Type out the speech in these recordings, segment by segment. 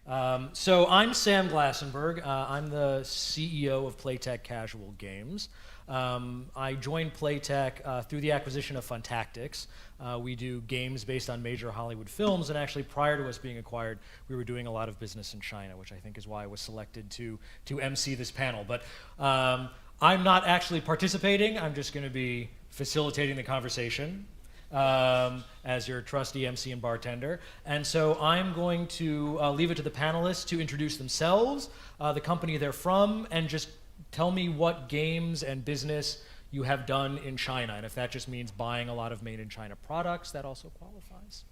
So I'm Sam Glassenberg. I'm the CEO of Playtech Casual Games. I joined Playtech through the acquisition of Funtactics. We do games based on major Hollywood films, and actually prior to us being acquired, we were doing a lot of business in China, which I think is why I was selected to MC this panel. But I'm not actually participating. I'm just going to be facilitating the conversation as your trusty MC and bartender. And so I'm going to leave it to the panelists to introduce themselves, the company they're from, and just tell me what games and business you have done in China. And if that just means buying a lot of made in China products, that also qualifies.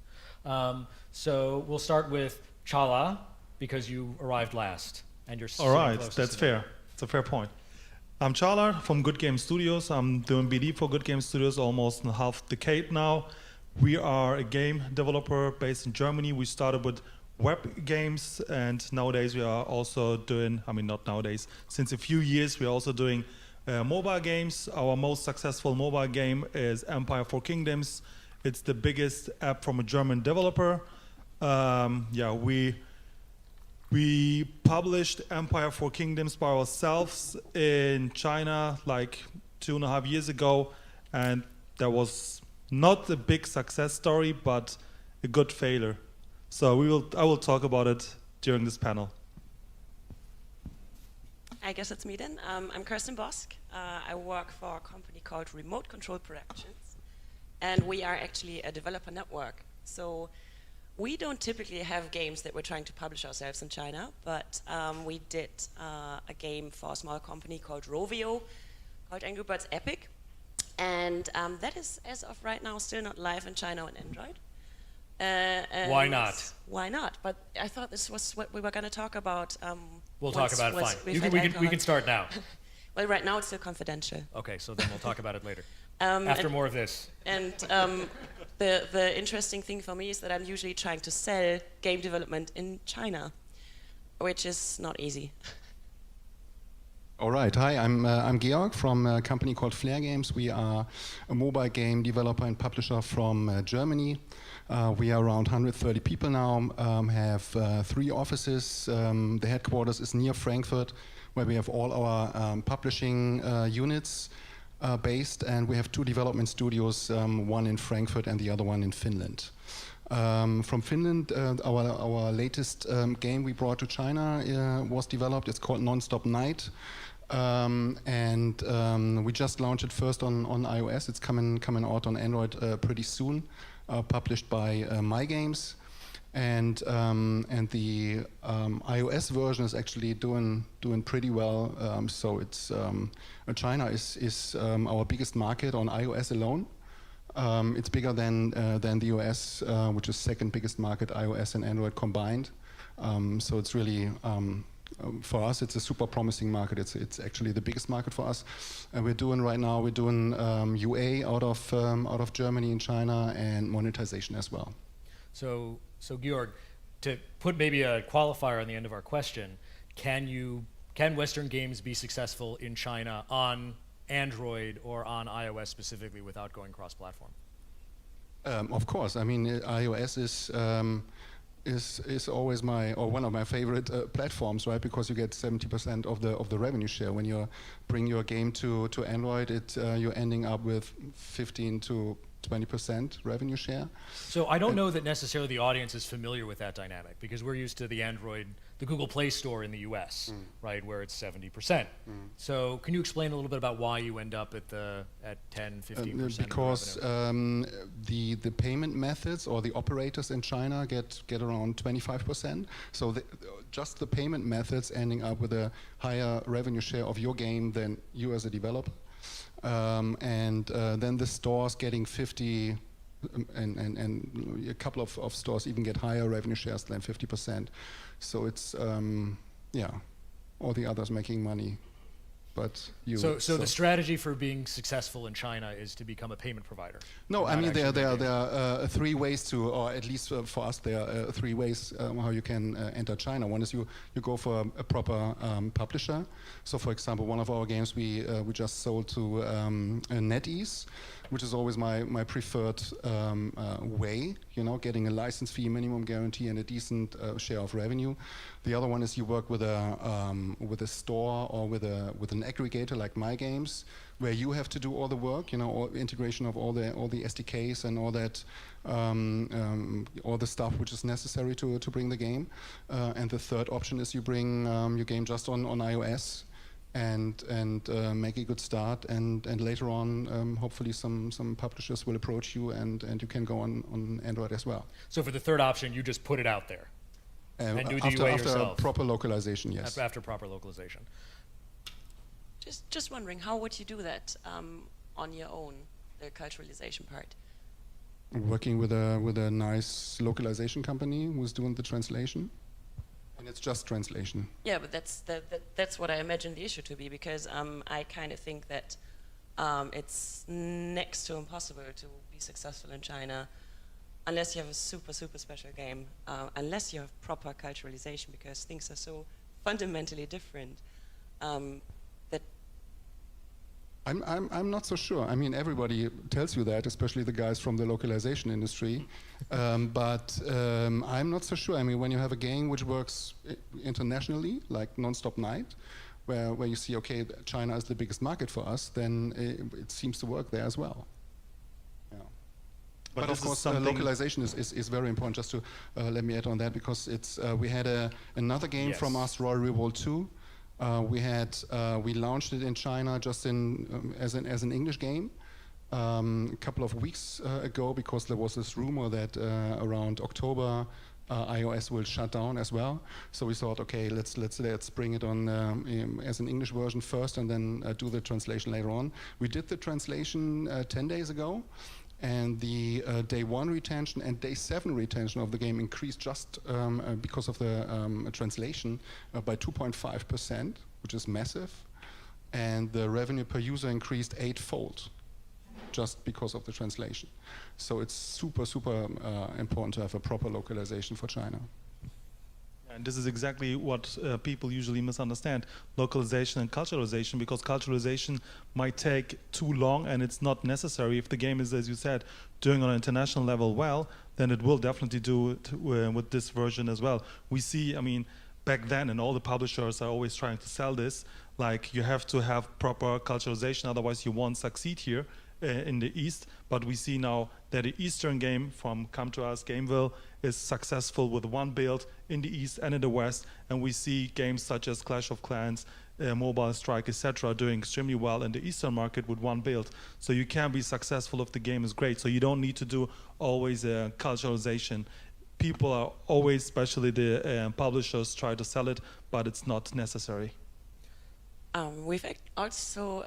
So we'll start with Chala, because you arrived last and you're all right, that's fair. It's a fair point. I'm Caglar from Goodgame Studios. I'm doing BD for Goodgame Studios almost a half decade now. We are a game developer based in Germany. We started with web games, and nowadays we are also doing, I mean not nowadays, since a few years we are also doing mobile games. Our most successful mobile game is Empire 4 Kingdoms. It's the biggest app from a German developer. We published Empire 4 Kingdoms by ourselves in China like 2.5 years ago, and that was not a big success story, but a good failure. So I will talk about it during this panel. I guess it's me then. I'm Kirstin Bosc. I work for a company called Remote Control Productions, and we are actually a developer network. So we don't typically have games that we're trying to publish ourselves in China, but we did a game for a small company called Rovio, called Angry Birds Epic. And that is, as of right now, still not live in China on Android. Why not? Why not? But I thought this was what we were going to talk about. We'll talk about it, fine. We can start now. Well, right now it's still confidential. Okay, so then we'll talk about it later. After more of this. And the interesting thing for me is that I'm usually trying to sell game development in China, which is not easy. All right, hi, I'm Georg from a company called flaregames. We are a mobile game developer and publisher from Germany. We are around 130 people now, have 3 offices. The headquarters is near Frankfurt, where we have all our publishing units based, and we have 2 development studios, one in Frankfurt and the other one in Finland. From Finland, our latest game we brought to China was developed. It's called Non-Stop Night, and we just launched it first on iOS. It's coming out on Android pretty soon, published by My Games. And the iOS version is actually doing pretty well. So it's China is our biggest market on iOS alone. It's bigger than the US, which is second biggest market, iOS and Android combined. So it's really for us, it's a super promising market. It's actually the biggest market for us. And we're doing UA out of Germany and China, and monetization as well. So Georg, to put maybe a qualifier on the end of our question, can Western games be successful in China on Android or on iOS specifically without going cross-platform? Of course. I mean, iOS is always one of my favorite platforms, right? Because you get 70% of the revenue share. When you bring your game to Android, you're ending up with 15 to 20% revenue share. So I don't know that necessarily the audience is familiar with that dynamic, because we're used to the Google Play Store in the US, right, where it's 70%. So can you explain a little bit about why you end up at 10, 15%? Because the payment methods or the operators in China get around 25%. So just the payment methods ending up with a higher revenue share of your game than you as a developer. And then the stores getting 50, and a couple of stores even get higher revenue shares than 50%. So it's, all the others making money. but you. So the strategy for being successful in China is to become a payment provider. No, I mean there are three ways to, or at least for us, there are three ways how you can enter China. One is you go for a proper publisher. So, for example, one of our games we just sold to NetEase, which is always my preferred way. You know, getting a license fee, minimum guarantee, and a decent share of revenue. The other one is you work with a store or with an aggregator like My Games, where you have to do all the work, you know, all integration of all the SDKs and all that, all the stuff which is necessary to bring the game. And the third option is you bring your game just on iOS and make a good start, and later on, hopefully some publishers will approach you and you can go on Android as well. So for the third option, you just put it out there and do the UA after yourself. Proper localization, yes. After proper localization. Just wondering, how would you do that on your own, the culturalization part? Working with a nice localization company who's doing the translation, and it's just translation. Yeah, but that's what I imagine the issue to be, because I kind of think that it's next to impossible to be successful in China unless you have a super special game, unless you have proper culturalization, because things are so fundamentally different. That I'm not so sure. I mean, everybody tells you that, especially the guys from the localization industry. But I'm not so sure. I mean, when you have a game which works internationally, like Non-Stop Night, where you see, okay, China is the biggest market for us, then it seems to work there as well. Yeah. But of course, localization is very important. Just to let me add on that, because it's we had another game from us, Royal Revolt 2. We launched it in China just as an English game a couple of weeks ago, because there was this rumor that around October iOS will shut down as well. So we thought, okay, let's bring it on as an English version first, and then do the translation later on. We did the translation 10 days ago. And the day 1 retention and day 7 retention of the game increased just because of the translation by 2.5%, which is massive. And the revenue per user increased 8-fold just because of the translation. So it's super important to have a proper localization for China. And this is exactly what people usually misunderstand, localization and culturalization, because culturalization might take too long and it's not necessary. If the game is, as you said, doing on an international level well, then it will definitely do it with this version as well. We see, I mean, back then, and all the publishers are always trying to sell this, like you have to have proper culturalization, otherwise you won't succeed here in the East. But we see now that the Eastern game from Come To Us, Gameville, is successful with one build in the East and in the West, and we see games such as Clash of Clans, Mobile Strike, etc. doing extremely well in the Eastern market with one build. So you can be successful if the game is great. So you don't need to do always a culturalization. People are always, especially the publishers, try to sell it, but it's not necessary. We've also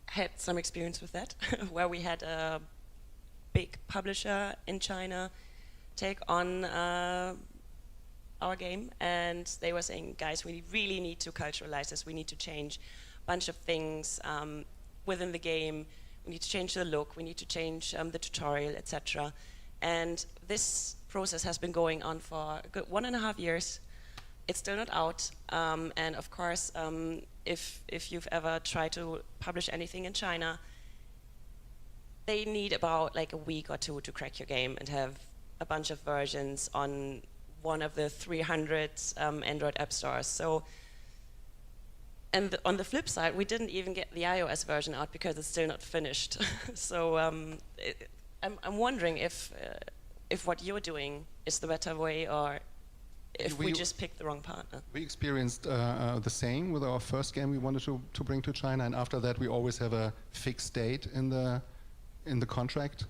had some experience with that, where we had a big publisher in China take on our game, and they were saying, guys, we really need to culturalize this. We need to change a bunch of things within the game. We need to change the look. We need to change the tutorial, etc. And this process has been going on for a good 1.5 years. It's still not out, and of course, if you've ever tried to publish anything in China, they need about like a week or two to crack your game and have a bunch of versions on one of the 300 Android app stores. So, and on the flip side, we didn't even get the iOS version out because it's still not finished. So I'm wondering if what you're doing is the better way, or if we just picked the wrong partner. We experienced the same with our first game we wanted to bring to China, and after that we always have a fixed date in the contract.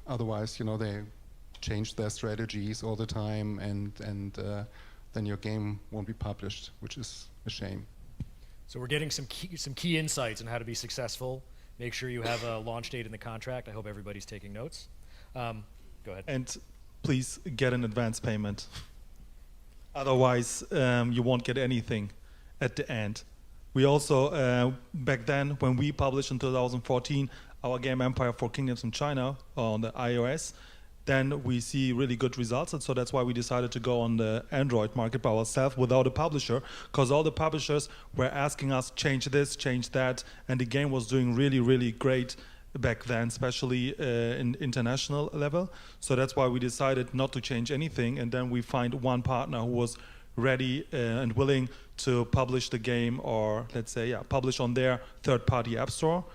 Otherwise, you know, they change their strategies all the time, and then your game won't be published, which is a shame. So we're getting some key insights on how to be successful. Make sure you have a launch date in the contract. I hope everybody's taking notes. Go ahead. And please get an advance payment. Otherwise, you won't get anything at the end. We also, back then, when we published in 2014 our game Empire 4 Kingdoms in China on the iOS, then we see really good results. And so that's why we decided to go on the Android market by ourselves without a publisher, because all the publishers were asking us, change this, change that. And the game was doing really, really great back then, especially in international level. So that's why we decided not to change anything. And then we find one partner who was ready and willing to publish the game, or let's say, publish on their third-party app store.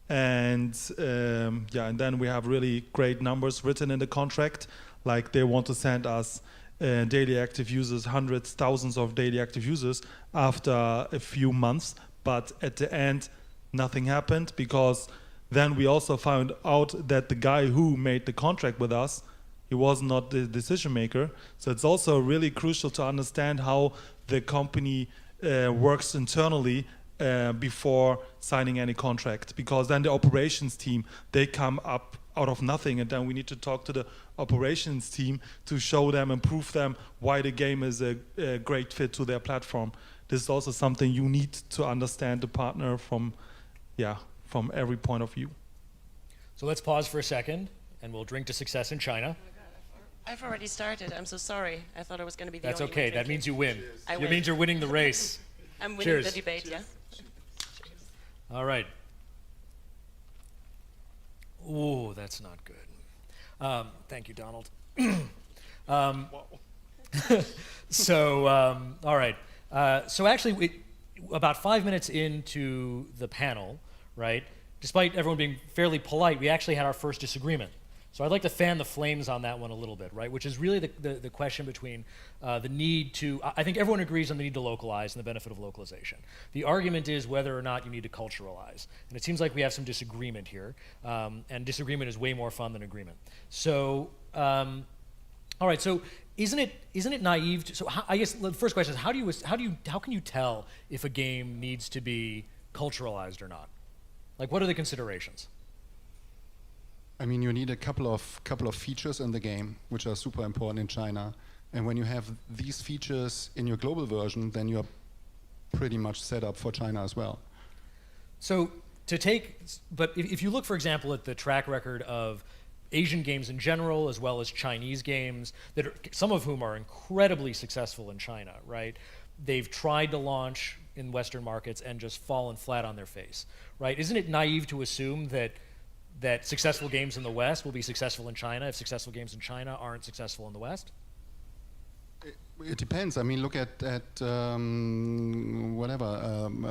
And and then we have really great numbers written in the contract, like they want to send us daily active users, hundreds, thousands of daily active users after a few months. But at the end, nothing happened, because then we also found out that the guy who made the contract with us, he was not the decision maker. So it's also really crucial to understand how the company works internally before signing any contract, because then the operations team, they come up out of nothing, and then we need to talk to the operations team to show them and prove them why the game is a great fit to their platform. This is also something you need to understand the partner from every point of view. So let's pause for a second, and we'll drink to success in China. I've already started. I'm so sorry. I thought I was going to be the That's only okay. one That means you win. I It win. means you're winning the race. I'm winning Cheers. the debate, yeah? All right. Ooh, that's not good. Thank you, Donald. All right. So actually, about 5 minutes into the panel, right, despite everyone being fairly polite, we actually had our first disagreement. So I'd like to fan the flames on that one a little bit, right, which is really the question between the need to, I think everyone agrees on the need to localize and the benefit of localization. The argument is whether or not you need to culturalize. And it seems like we have some disagreement here, and disagreement is way more fun than agreement. So, all right, so isn't it naive to, so I guess the first question is how can you tell if a game needs to be culturalized or not? Like, what are the considerations? I mean, you need a couple of features in the game, which are super important in China. And when you have these features in your global version, then you're pretty much set up for China as well. So but if you look, for example, at the track record of Asian games in general, as well as Chinese games, some of whom are incredibly successful in China, right? They've tried to launch in Western markets and just fallen flat on their face, right? Isn't it naive to assume that successful games in the West will be successful in China if successful games in China aren't successful in the West? It depends. I mean, look at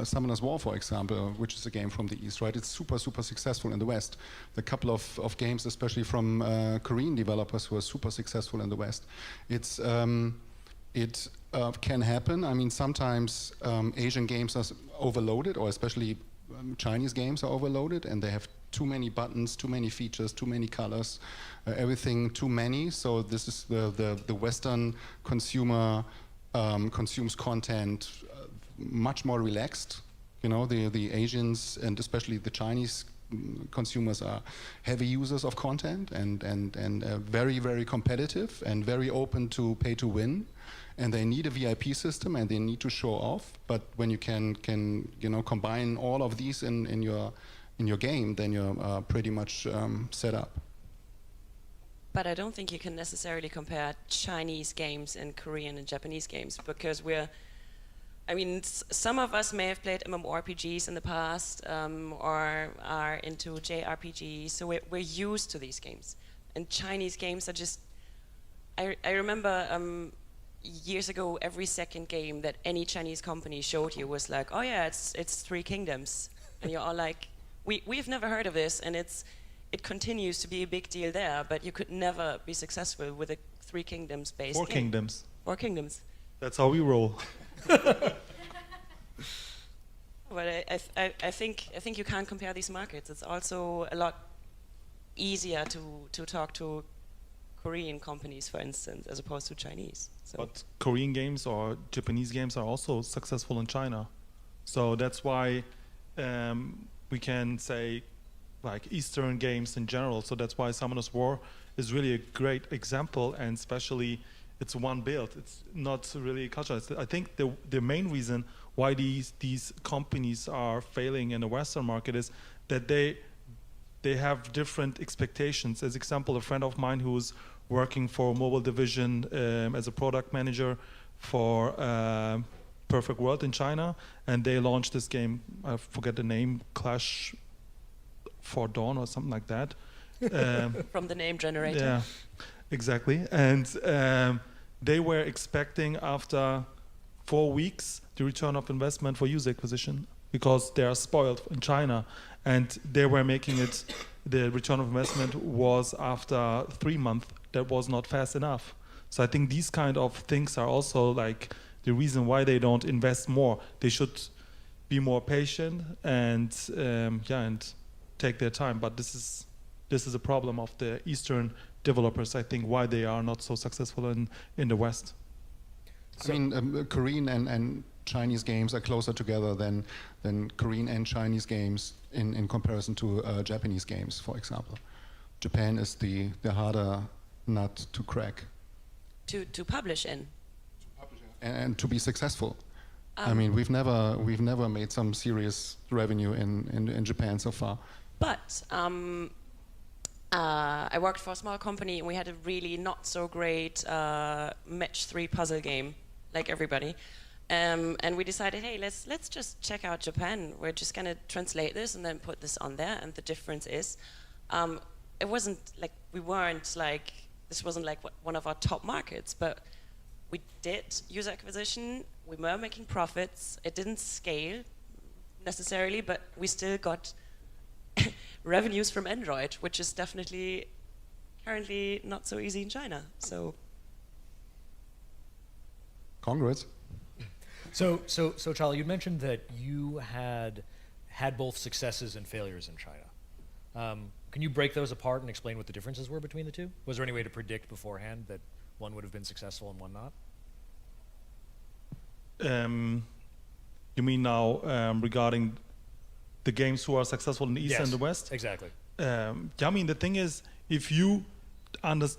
Summoner's War, for example, which is a game from the East, right? It's super, super successful in the West. The couple of games, especially from Korean developers who are super successful in the West. It can happen. I mean, sometimes Asian games are overloaded, or especially Chinese games are overloaded, and they have too many buttons, too many features, too many colors, everything too many. So this is the Western consumer consumes content much more relaxed. You know, the Asians and especially the Chinese consumers are heavy users of content and very, very competitive and very open to pay to win. And they need a VIP system and they need to show off. But when you can combine all of these in your game, then you're pretty much set up. But I don't think you can necessarily compare Chinese games and Korean and Japanese games, because some of us may have played MMORPGs in the past or are into JRPGs, so we're used to these games. And Chinese games are just, I remember years ago, every second game that any Chinese company showed you was like, oh yeah, it's Three Kingdoms. And you're all like, we've never heard of this, and it continues to be a big deal there, but you could never be successful with a Three Kingdoms based Four game. Kingdoms. Four Kingdoms. That's how we roll. But I think you can't compare these markets. It's also a lot easier to talk to Korean companies, for instance, as opposed to Chinese. So. But Korean games or Japanese games are also successful in China. So that's why we can say like Eastern games in general. So that's why Summoner's War is really a great example, and especially it's one build. It's not really cultural. I think the main reason why these companies are failing in the Western market is that they have different expectations. As example, a friend of mine who's working for a mobile division as a product manager for Perfect World in China, and they launched this game, I forget the name, Clash for Dawn or something like that. From the name generator. Yeah, exactly. And they were expecting after 4 weeks the return of investment for user acquisition because they are spoiled in China, and they were making it, the return of investment was after 3 months. That was not fast enough. So I think these kind of things are also like the reason why they don't invest more. They should be more patient and and take their time. But this is a problem of the Eastern developers, I think, why they are not so successful in the West. I mean, Korean and Chinese games are closer together than Korean and Chinese games in comparison to Japanese games, for example. Japan is the harder nut to crack. To publish in. And to be successful. I mean, we've never made some serious revenue in Japan so far. But I worked for a small company, and we had a really not so great match 3 puzzle game, like everybody. And we decided, hey, let's just check out Japan. We're just gonna translate this and then put this on there. And the difference is, it wasn't like this wasn't like one of our top markets, but we did user acquisition. We were making profits. It didn't scale necessarily, but we still got revenues from Android, which is definitely currently not so easy in China. So, congrats. So Charlie, you mentioned that you had both successes and failures in China. Can you break those apart and explain what the differences were between the two? Was there any way to predict beforehand that one would have been successful and one not? You mean now regarding the games who are successful in the East and the West? Exactly. Yeah, I mean, the thing is, if you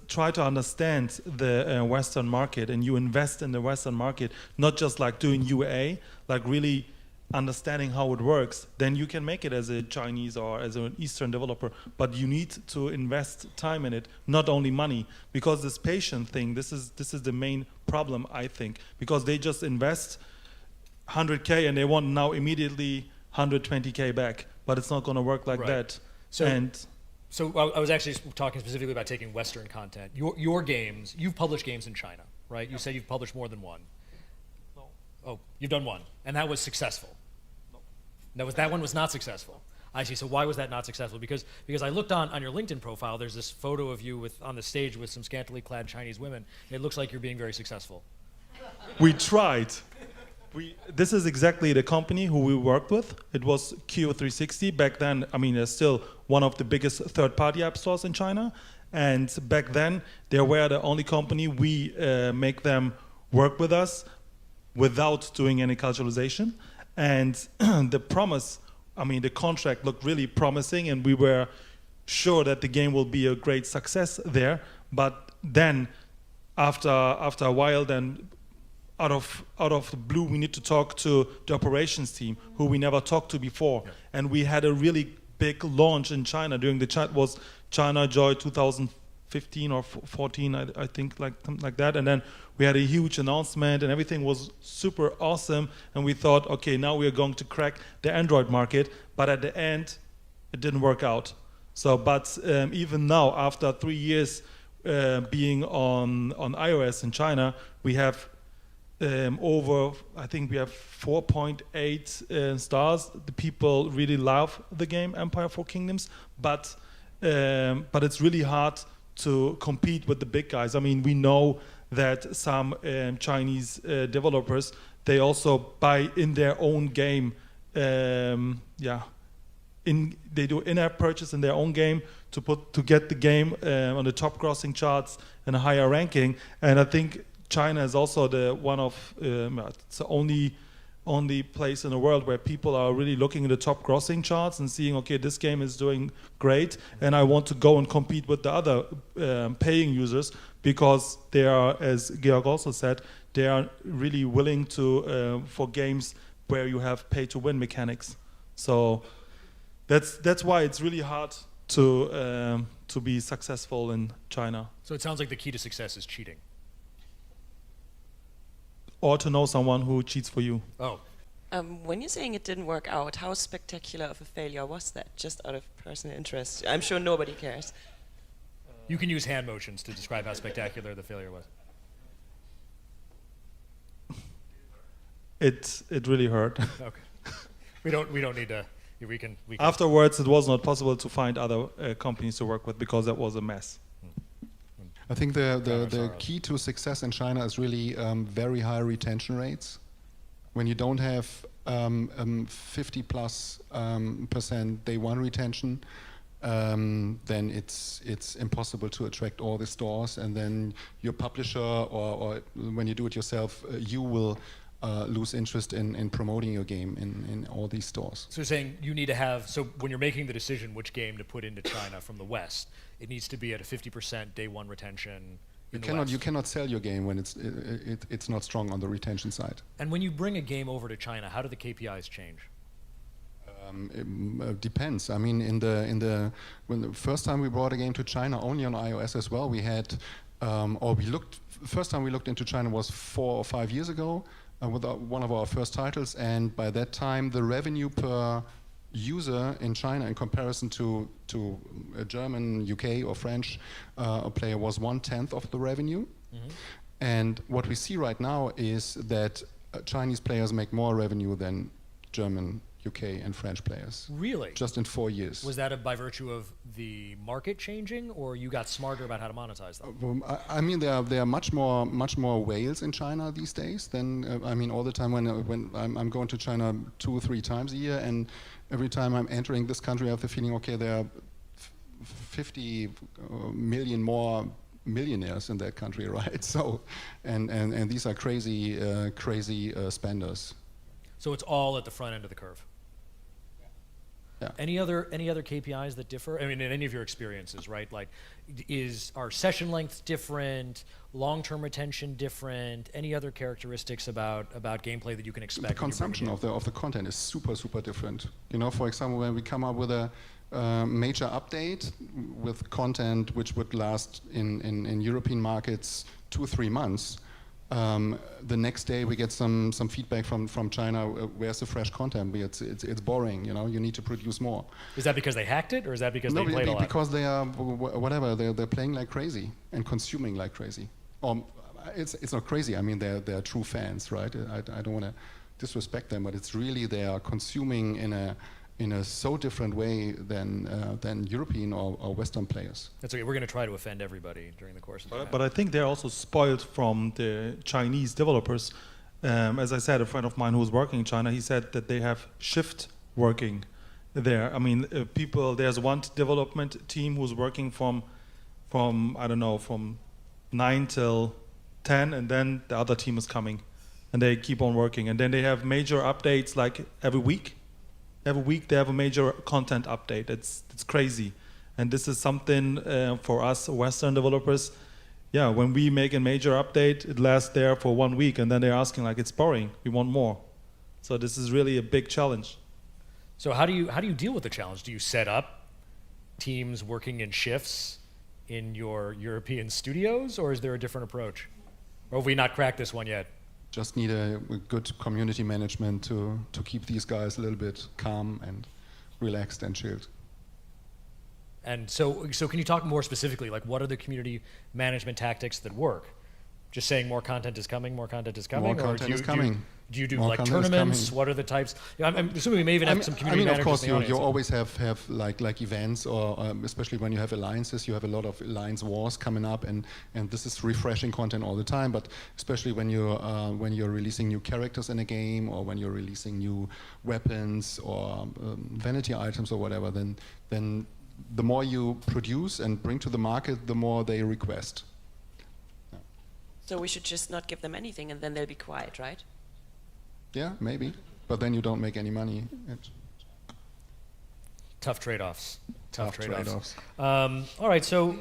try to understand the Western market and you invest in the Western market, not just like doing UA, like really understanding how it works, then you can make it as a Chinese or as an Eastern developer. But you need to invest time in it, not only money, because this patient thing, this is the main problem, I think, because they just invest 100K and they want now immediately 120K back, but it's not going to work like that. So I was actually talking specifically about taking Western content. Your games, you've published games in China, right? You said you've published more than one. No. Oh, you've done one, and that was successful. No. That one was not successful. I see. So why was that not successful? Because I looked on your LinkedIn profile. There's this photo of you on the stage with some scantily clad Chinese women. It looks like you're being very successful. We tried. This is exactly the company who we worked with. It was Q360 back then. I mean, it's still one of the biggest third-party app stores in China. And back then, they were the only company we make them work with us without doing any culturalization. And the promise, I mean, the contract looked really promising, and we were sure that the game will be a great success there. But then, after a while, then out of the blue, we need to talk to the operations team, who we never talked to before. Yeah. And we had a really big launch in China during the chat was China Joy 2015 or 14, I think, something like that. And then we had a huge announcement, and everything was super awesome. And we thought, okay, now we are going to crack the Android market. But at the end, it didn't work out. So, but even now, after 3 years being on iOS in China, we have I think we have 4.8 stars. The people really love the game Empire 4 Kingdoms, but it's really hard to compete with the big guys. I mean, we know that some Chinese developers, they also buy in their own game. They do in-app purchase in their own game to get the game on the top grossing charts and a higher ranking. And I think China is also it's the only place in the world where people are really looking at the top grossing charts and seeing, okay, this game is doing great, and I want to go and compete with the other paying users. because they are, as Georg also said, they are really willing to for games where you have pay-to-win mechanics. So that's why it's really hard to be successful in China. So it sounds like the key to success is cheating. Or to know someone who cheats for you. Oh. When you're saying it didn't work out, how spectacular of a failure was that? Just out of personal interest. I'm sure nobody cares. You can use hand motions to describe how spectacular the failure was. It really hurt. Okay. We don't need to. We can. Afterwards, it was not possible to find other companies to work with because that was a mess. I think the key to success in China is really very high retention rates. When you don't have 50+% day one retention, then it's impossible to attract all the stores, and then your publisher or when you do it yourself, you will lose interest in promoting your game in all these stores. So you're saying you need to have, so when you're making the decision which game to put into China from the West, it needs to be at a 50% day one retention. You cannot sell your game when it's not strong on the retention side. And when you bring a game over to China, how do the KPIs change? It depends. I mean, when the first time we brought a game to China, only on iOS as well, we had, first time we looked into China was 4 or 5 years ago with one of our first titles, and by that time the revenue per user in China in comparison to a German, UK or French player was 1/10 of the revenue. Mm-hmm. And what we see right now is that Chinese players make more revenue than German, UK and French players. Really? Just in 4 years. Was that by virtue of the market changing, or you got smarter about how to monetize them? I mean, there are much more whales in China these days than I mean, all the time when I'm going to China 2 or 3 times a year, and every time I'm entering this country, I have the feeling, okay, there are 50 million more millionaires in that country, right? So, and these are crazy spenders. So it's all at the front end of the curve. Yeah. Any other KPIs that differ? I mean, in any of your experiences, right? Like, are session lengths different? Long-term retention different? Any other characteristics about gameplay that you can expect? The consumption of the content is super different. You know, for example, when we come up with a major update with content which would last in European markets 2 or 3 months. The next day we get some feedback from China. Where's the fresh content? It's boring. You know, you need to produce more. Is that because they hacked it, or is that because they played a lot? Because they are whatever. They're playing like crazy and consuming like crazy. It's not crazy. I mean, they're true fans, right? I don't want to disrespect them, but it's really they are consuming in a so different way than European or Western players. That's okay. We're going to try to offend everybody during the course of the But I think they're also spoiled from the Chinese developers. As I said, a friend of mine who was working in China, he said that they have shift working there. I mean, there's one development team who's working from I don't know, from 9 till 10, and then the other team is coming, and they keep on working. And then they have major updates like every week. Every week they have a major content update. It's crazy, and this is something for us Western developers. Yeah, when we make a major update, it lasts there for 1 week, and then they're asking like, it's boring. We want more. So this is really a big challenge. So how do you deal with the challenge? Do you set up teams working in shifts in your European studios, or is there a different approach? Or have we not cracked this one yet? Just need a good community management to keep these guys a little bit calm and relaxed and chilled. And so can you talk more specifically, like what are the community management tactics that work? Just saying more content is coming, more content is coming? More content is coming. Do you do like tournaments? What are the types? I'm assuming we may even have some community managers. Of course, in the audience. you always have like events, or especially when you have alliances, you have a lot of alliance wars coming up, and this is refreshing content all the time. But especially when you're releasing new characters in a game, or when you're releasing new weapons or vanity items or whatever, then the more you produce and bring to the market, the more they request. So we should just not give them anything, and then they'll be quiet, right? Yeah, maybe. But then you don't make any money. Tough trade-offs. Tough trade-offs. All right, so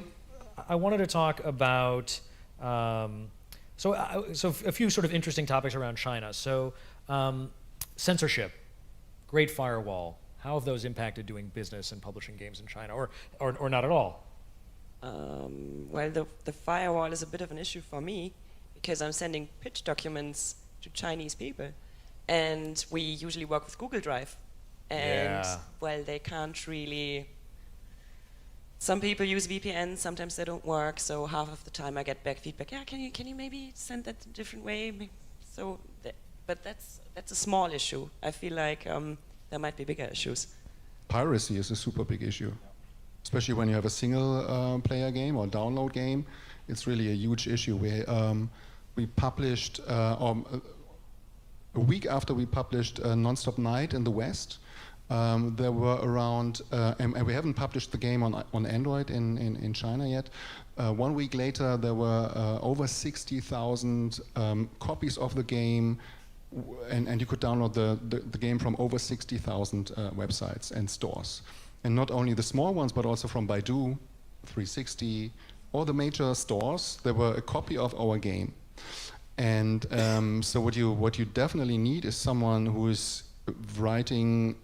I wanted to talk about So a few sort of interesting topics around China. So censorship, Great Firewall. How have those impacted doing business and publishing games in China, or not at all? Well, the firewall is a bit of an issue for me because I'm sending pitch documents to Chinese people, and we usually work with Google Drive, and well, they can't really. Some people use VPN, sometimes they don't work, so half of the time I get back feedback. Yeah, can you maybe send that a different way? So, but that's a small issue. I feel like there might be bigger issues. Piracy is a super big issue, especially when you have a single player game or download game. It's really a huge issue. We published, a week after we published Non-Stop Night in the West, there were around, and we haven't published the game on Android in China yet. 1 week later, there were over 60,000 copies of the game, and you could download the game from over 60,000 websites and stores. And not only the small ones, but also from Baidu, 360, all the major stores, there were a copy of our game. And so what you definitely need is someone who is writing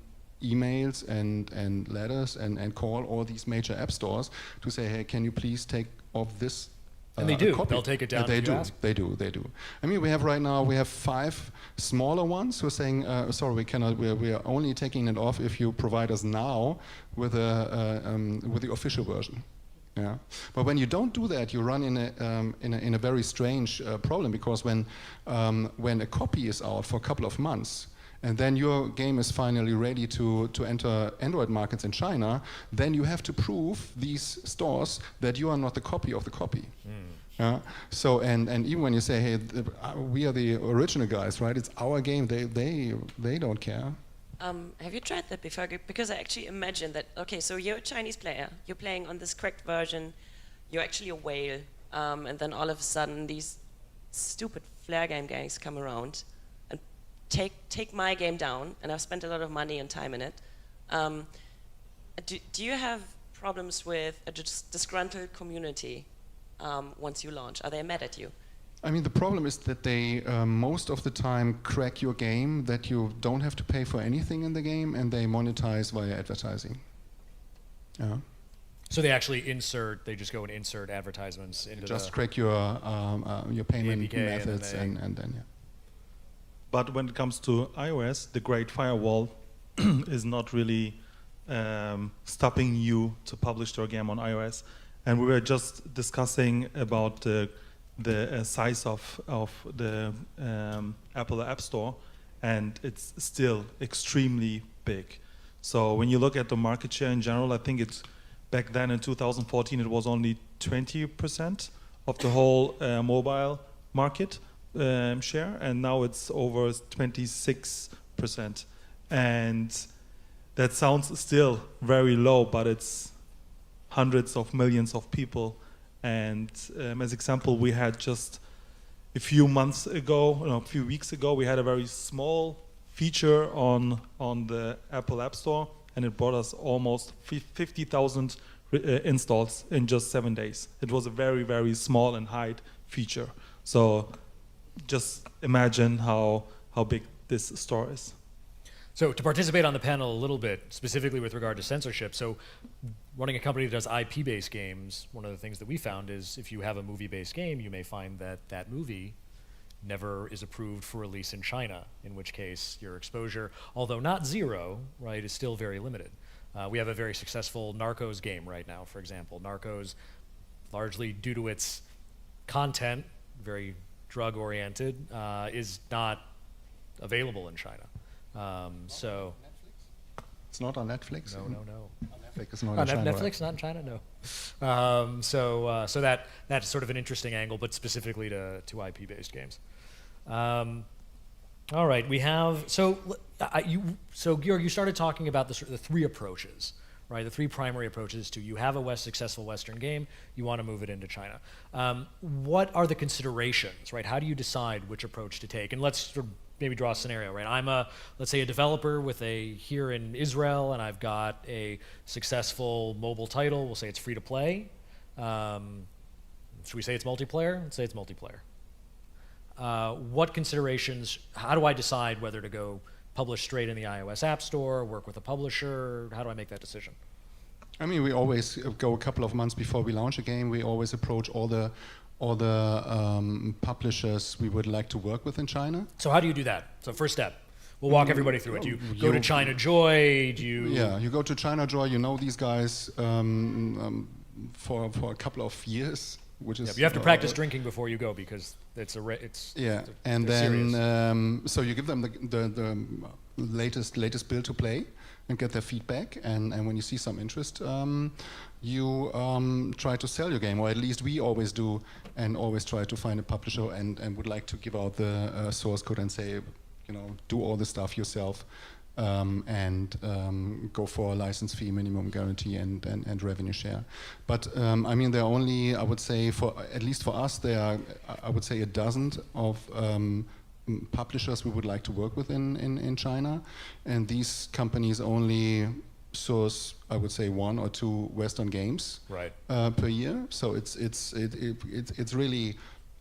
emails and letters and call all these major app stores to say, hey, can you please take off this and they do. Copy? They'll take it down. They do. I mean, we have 5 smaller ones who are saying, sorry, we cannot. We are only taking it off if you provide us now with the official version. Yeah. But when you don't do that, you run in a very strange problem, because when a copy is out for a couple of months, and then your game is finally ready to enter Android markets in China, then you have to prove these stores that you are not the copy of the copy. So and even when you say, hey, we are the original guys, right? It's our game. They don't care. Have you tried that before? Because I actually imagine that, okay, so you're a Chinese player, you're playing on this cracked version, you're actually a whale, and then all of a sudden these stupid flare game gangs come around and take my game down, and I've spent a lot of money and time in it. Do you have problems with a disgruntled community once you launch? Are they mad at you? I mean, the problem is that they most of the time crack your game, that you don't have to pay for anything in the game, and they monetize via advertising. Yeah. So they actually they just go and insert advertisements into just crack your payment APK methods and then yeah. But when it comes to iOS, the Great Firewall is not really stopping you to publish your game on iOS. And we were just discussing about the size of the Apple App Store, and it's still extremely big. So when you look at the market share in general, I think it's back then in 2014 it was only 20% of the whole mobile market share, and now it's over 26%. And that sounds still very low, but it's hundreds of millions of people. And as example, we had just a few weeks ago, we had a very small feature on the Apple App Store, and it brought us almost 50,000 installs in just 7 days. It was a very, very small and high feature. So just imagine how big this store is. So to participate on the panel a little bit, specifically with regard to censorship, so running a company that does IP-based games, one of the things that we found is if you have a movie-based game, you may find that that movie never is approved for release in China, in which case your exposure, although not zero, right, is still very limited. We have a very successful Narcos game right now, for example. Narcos, largely due to its content, very drug-oriented, is not available in China. So it's not on Netflix. No. Netflix is not in China. Netflix, right? Not in China, no. So that's sort of an interesting angle, but specifically to IP-based games. All right, we have so Georg, you started talking about the 3 approaches, right? The 3 primary approaches to you have a successful Western game, you want to move it into China. What are the considerations, right? How do you decide which approach to take? And let's sort of maybe draw a scenario, right? I'm let's say a developer here in Israel, and I've got a successful mobile title. We'll say it's free to play. should we say it's multiplayer? Let's say it's multiplayer. What considerations, how do I decide whether to go publish straight in the iOS App Store, work with a publisher? How do I make that decision? I mean, we always go a couple of months before we launch a game. We always approach all the publishers we would like to work with in China. So how do you do that? So first step, we'll walk everybody through it. Do you go to China Joy? Do you? Yeah, you go to China Joy. You know these guys for a couple of years, which is. Yeah, you have to practice drinking before you go because it's yeah, and then so you give them the latest build to play and get their feedback, and when you see some interest, you try to sell your game, or at least we always do, and always try to find a publisher and would like to give out the source code and say, you know, do all the stuff yourself, and go for a license fee, minimum guarantee, and revenue share. But I mean, there are only, I would say, at least for us, there are, I would say, a dozen of publishers we would like to work with in China, and these companies only source, I would say, 1 or 2 Western games per year. So it's really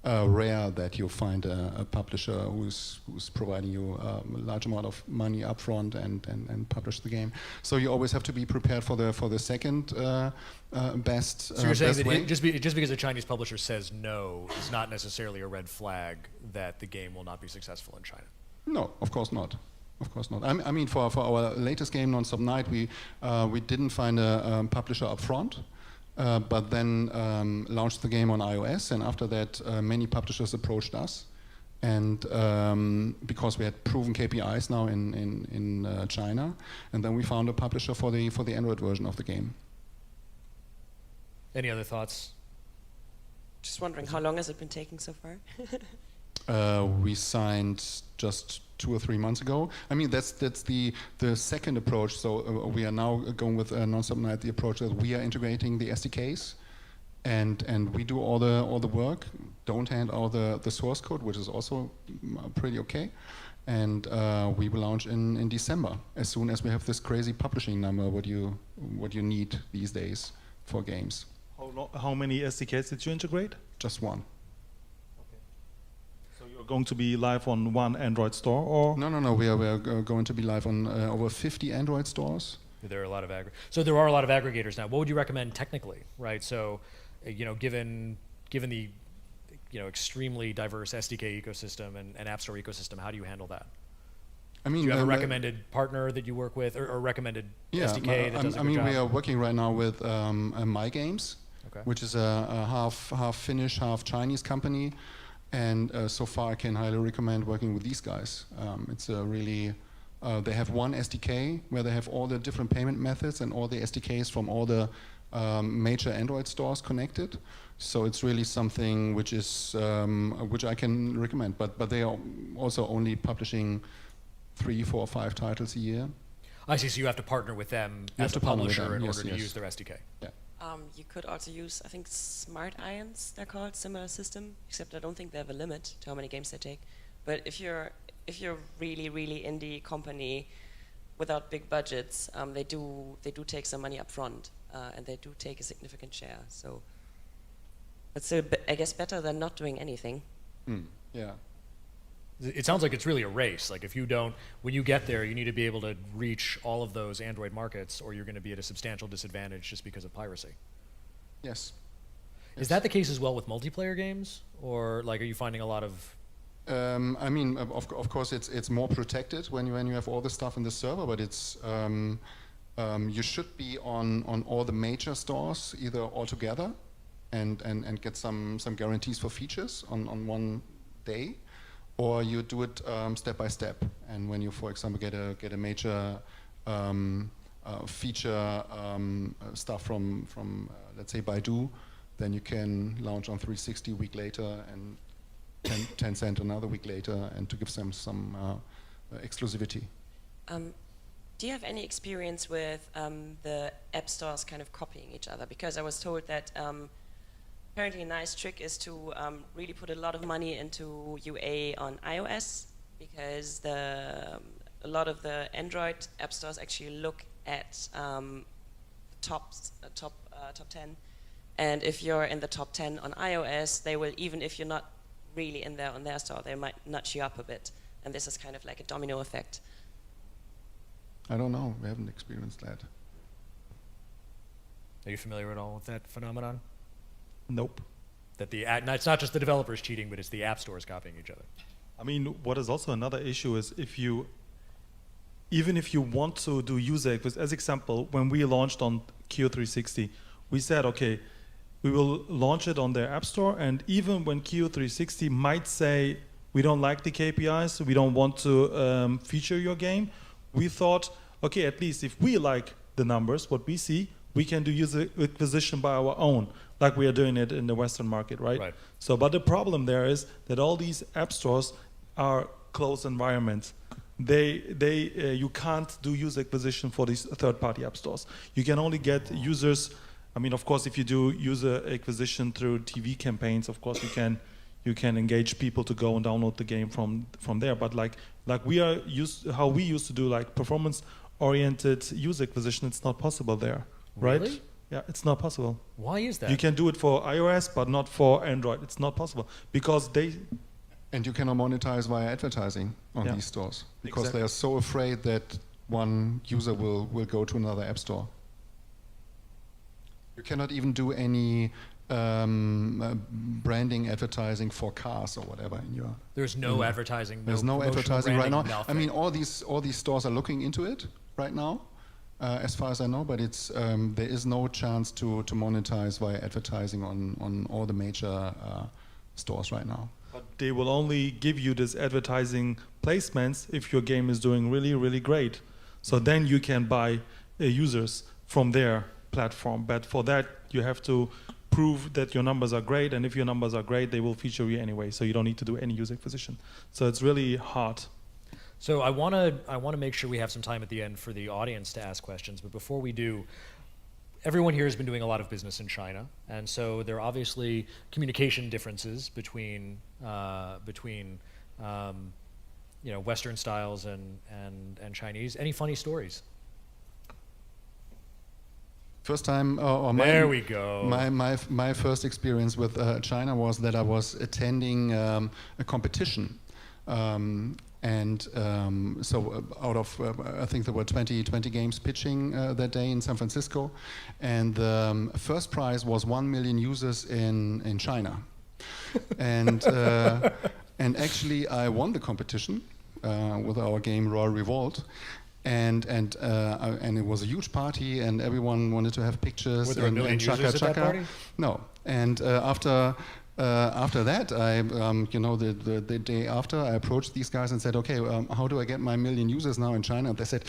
rare that you find a publisher who's providing you a large amount of money upfront and publish the game. So you always have to be prepared for the second best. So you're saying best that way. just because a Chinese publisher says no is not necessarily a red flag that the game will not be successful in China? No, of course not. Of course not. I mean, for our latest game, Non-Stop Night, we didn't find a publisher up front, but then launched the game on iOS, and after that, many publishers approached us, and because we had proven KPIs now in China, and then we found a publisher for the Android version of the game. Any other thoughts? Just wondering, how long has it been taking so far? We signed just 2 or 3 months ago. I mean, that's the second approach. So we are now going with Non-Stop Night, the approach that we are integrating the SDKs, and we do all the work. Don't hand out the source code, which is also pretty okay. And we will launch in December, as soon as we have this crazy publishing number. What you need these days for games. How many SDKs did you integrate? Just one. You're going to be live on one Android store, or? No. We are going to be live on over 50 Android stores. There are a lot of there are a lot of aggregators now. What would you recommend technically, right? So, you know, given the extremely diverse SDK ecosystem and App Store ecosystem, how do you handle that? I mean, do you have a recommended partner that you work with, or recommended SDK that does a good job? We are working right now with My Games, which is a half Finnish, half Chinese company. And so far, I can highly recommend working with these guys. It's a really, they have one SDK where they have all the different payment methods and all the SDKs from all the major Android stores connected. So it's really something which is which I can recommend. But they are also only publishing 3, 4, 5 titles a year. I see. So you have to partner with them as a publisher in order to use their SDK. Yeah. You could also use, I think, Smart Irons, they're called, similar system, except I don't think they have a limit to how many games they take. But if you're really, really indie company without big budgets, they do take some money up front, and they do take a significant share. So it's I guess better than not doing anything. Yeah. It sounds like it's really a race. Like when you get there, you need to be able to reach all of those Android markets, or you're going to be at a substantial disadvantage just because of piracy. Yes. Is that the case as well with multiplayer games, or like are you finding a lot of? I mean, of course, it's more protected when you have all the stuff in the server, but it's you should be on all the major stores either all together, and get some guarantees for features on one day. Or you do it step by step, and when you, for example, get a major feature stuff from let's say Baidu, then you can launch on 360 a week later, and 10 cent another week later, and to give them some exclusivity. Do you have any experience with the app stores kind of copying each other? Because I was told that apparently a nice trick is to really put a lot of money into UA on iOS, because a lot of the Android app stores actually look at top 10 And if you're in the top 10 on iOS, they will, even if you're not really in there on their store, they might nudge you up a bit. And this is kind of like a domino effect. I don't know. We haven't experienced that. Are you familiar at all with that phenomenon? Nope. That it's not just the developers cheating, but it's the app stores copying each other. I mean, what is also another issue is even if you want to do user acquisition, as example, when we launched on Q360, we said, okay, we will launch it on their app store, and even when Q360 might say, we don't like the KPIs, we don't want to feature your game, we thought, okay, at least if we like the numbers, what we see, we can do user acquisition by our own, like we are doing it in the Western market, right? Right. So, but the problem there is that all these app stores are closed environments. You can't do user acquisition for these third-party app stores. You can only get users. I mean, of course, if you do user acquisition through TV campaigns, of course you can engage people to go and download the game from there. But like we are how we used to do like performance-oriented user acquisition, it's not possible there, right? Really? Yeah, it's not possible. Why is that? You can do it for iOS, but not for Android. It's not possible because they. And you cannot monetize via advertising on these stores because they are so afraid that one user will go to another app store. You cannot even do any branding advertising for cars or whatever in your. There's no advertising. There's no advertising right now. Nothing. I mean, all these stores are looking into it right now, as far as I know. But it's there is no chance to monetize via advertising on all the major stores right now. But they will only give you this advertising placements if your game is doing really, really great. So then you can buy users from their platform. But for that, you have to prove that your numbers are great. And if your numbers are great, they will feature you anyway. So you don't need to do any user acquisition. So it's really hard. So I want to make sure we have some time at the end for the audience to ask questions. But before we do, everyone here has been doing a lot of business in China, and so there are obviously communication differences between Western styles and Chinese. Any funny stories? First time, there we go. My first experience with China was that I was attending a competition. So out of, I think there were 20 games pitching that day in San Francisco. And the first prize was 1 million users in China. And actually I won the competition with our game Royal Revolt. And it was a huge party, and everyone wanted to have pictures. Were there a million users at that party? No. And after that, the day after, I approached these guys and said, okay, how do I get my 1 million users now in China? And they said,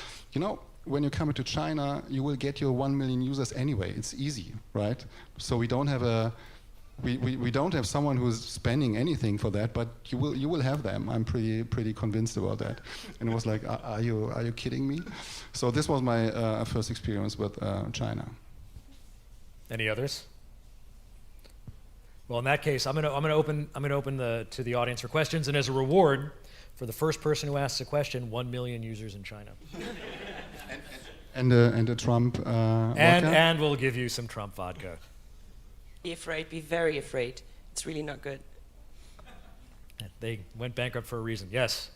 when you come to China, you will get your 1 million users anyway. It's easy, right? So we don't have we don't have someone who's spending anything for that, but you will have them. I'm pretty convinced about that. And it was like, are you kidding me? So this was my first experience with China. Any others? Well, in that case, I'm gonna open to the audience for questions, and as a reward for the first person who asks a question, 1 million users in China. And a Trump vodka? And we'll give you some Trump vodka. Be afraid, be very afraid. It's really not good. They went bankrupt for a reason. Yes.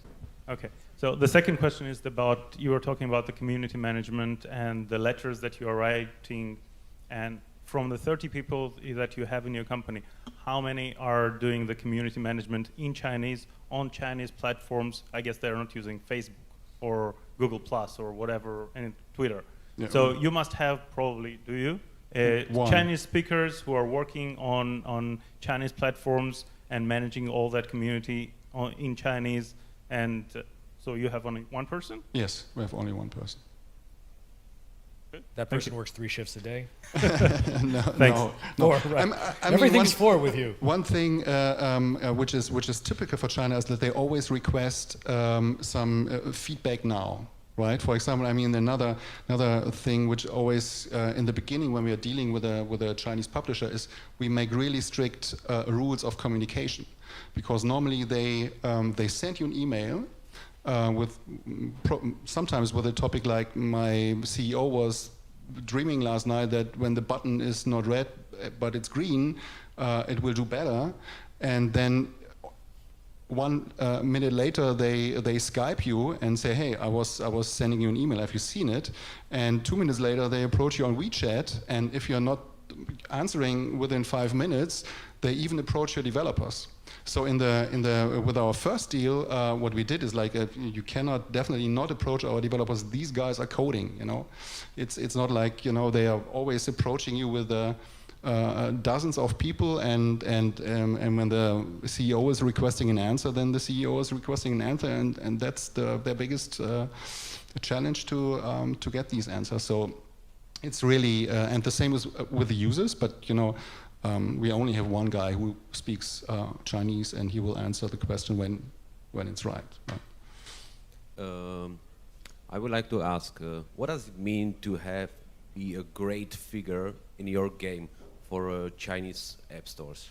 Okay. So the second question is about, you were talking about the community management and the letters that you are writing, and from the 30 people that you have in your company, how many are doing the community management in Chinese, on Chinese platforms? I guess they're not using Facebook or Google Plus or whatever, and Twitter. Yeah. So you must have probably, do you? Chinese speakers who are working on Chinese platforms and managing all that community in Chinese, and so you have only one person? Yes, we have only one person. That person works 3 shifts a day? Thanks. No. 4, right. Everything's 4 with you. One thing which is typical for China is that they always request some feedback now. Right. For example, I mean another thing which always in the beginning when we are dealing with a Chinese publisher is we make really strict rules of communication, because normally they send you an email with sometimes with a topic like my CEO was dreaming last night that when the button is not red but it's green, it will do better. And then 1 minute later, they Skype you and say, "Hey, I was sending you an email. Have you seen it?" And 2 minutes later, they approach you on WeChat, and if you're not answering within 5 minutes, they even approach your developers. So with our first deal, what we did is like you cannot definitely not approach our developers. These guys are coding, you know. It's not like, you know, they are always approaching you with dozens of people, and when the CEO is requesting an answer, then the CEO is requesting an answer, and that's their biggest challenge to get these answers. So it's really and the same is with the users, but you know. We only have one guy who speaks Chinese, and he will answer the question when it's right. I would like to ask, what does it mean to be a great figure in your game for Chinese app stores?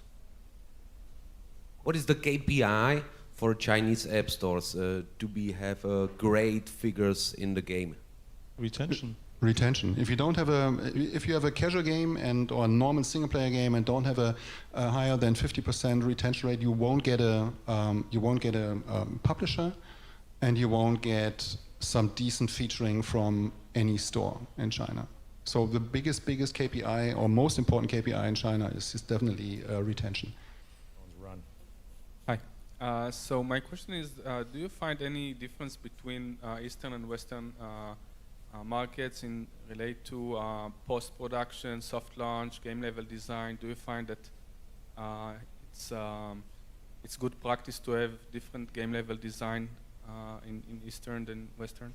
What is the KPI for Chinese app stores to have great figures in the game? Retention. Retention. If you have a casual game or a normal single player game and don't have a higher than 50% retention rate, you won't get a publisher, and you won't get some decent featuring from any store in China. So the biggest KPI or most important KPI in China is definitely retention. Hi. So my question is, do you find any difference between Eastern and Western markets in relate to post-production, soft launch, game level design? Do you find that it's good practice to have different game level design in Eastern than Western?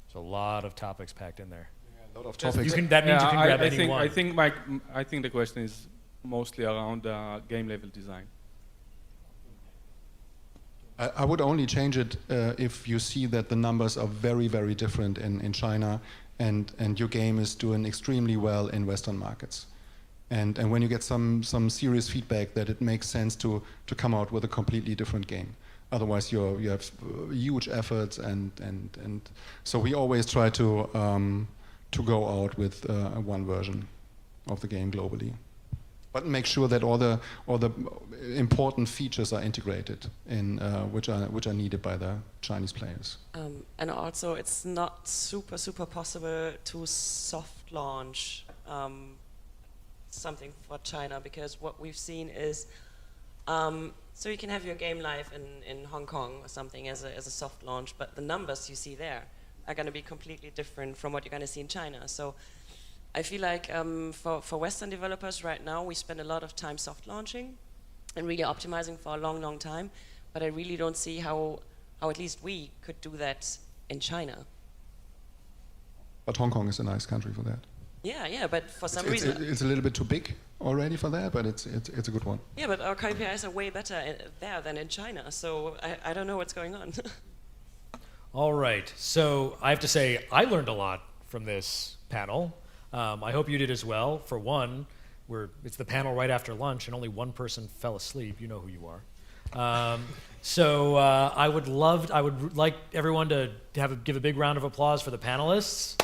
There's a lot of topics packed in there. A lot of topics. That means you can grab any one. I think the question is mostly around game level design. I would only change it if you see that the numbers are very, very different in China, and your game is doing extremely well in Western markets. And when you get some serious feedback that it makes sense to come out with a completely different game. Otherwise, you have huge efforts, and so we always try to go out with one version of the game globally. But make sure that all the important features are integrated in which are needed by the Chinese players. And also, it's not super possible to soft launch something for China, because what we've seen is so you can have your game live in Hong Kong or something as a soft launch, but the numbers you see there are going to be completely different from what you're going to see in China. So I feel like for Western developers right now, we spend a lot of time soft launching and really optimizing for a long time, but I really don't see how at least we could do that in China. But Hong Kong is a nice country for that. Yeah, but for some reason... It's a little bit too big already for that, but it's a good one. Yeah, but our KPIs are way better there than in China, so I don't know what's going on. All right, so I have to say, I learned a lot from this panel. I hope you did as well. For one, it's the panel right after lunch, and only one person fell asleep. You know who you are. So I would like everyone to give a big round of applause for the panelists.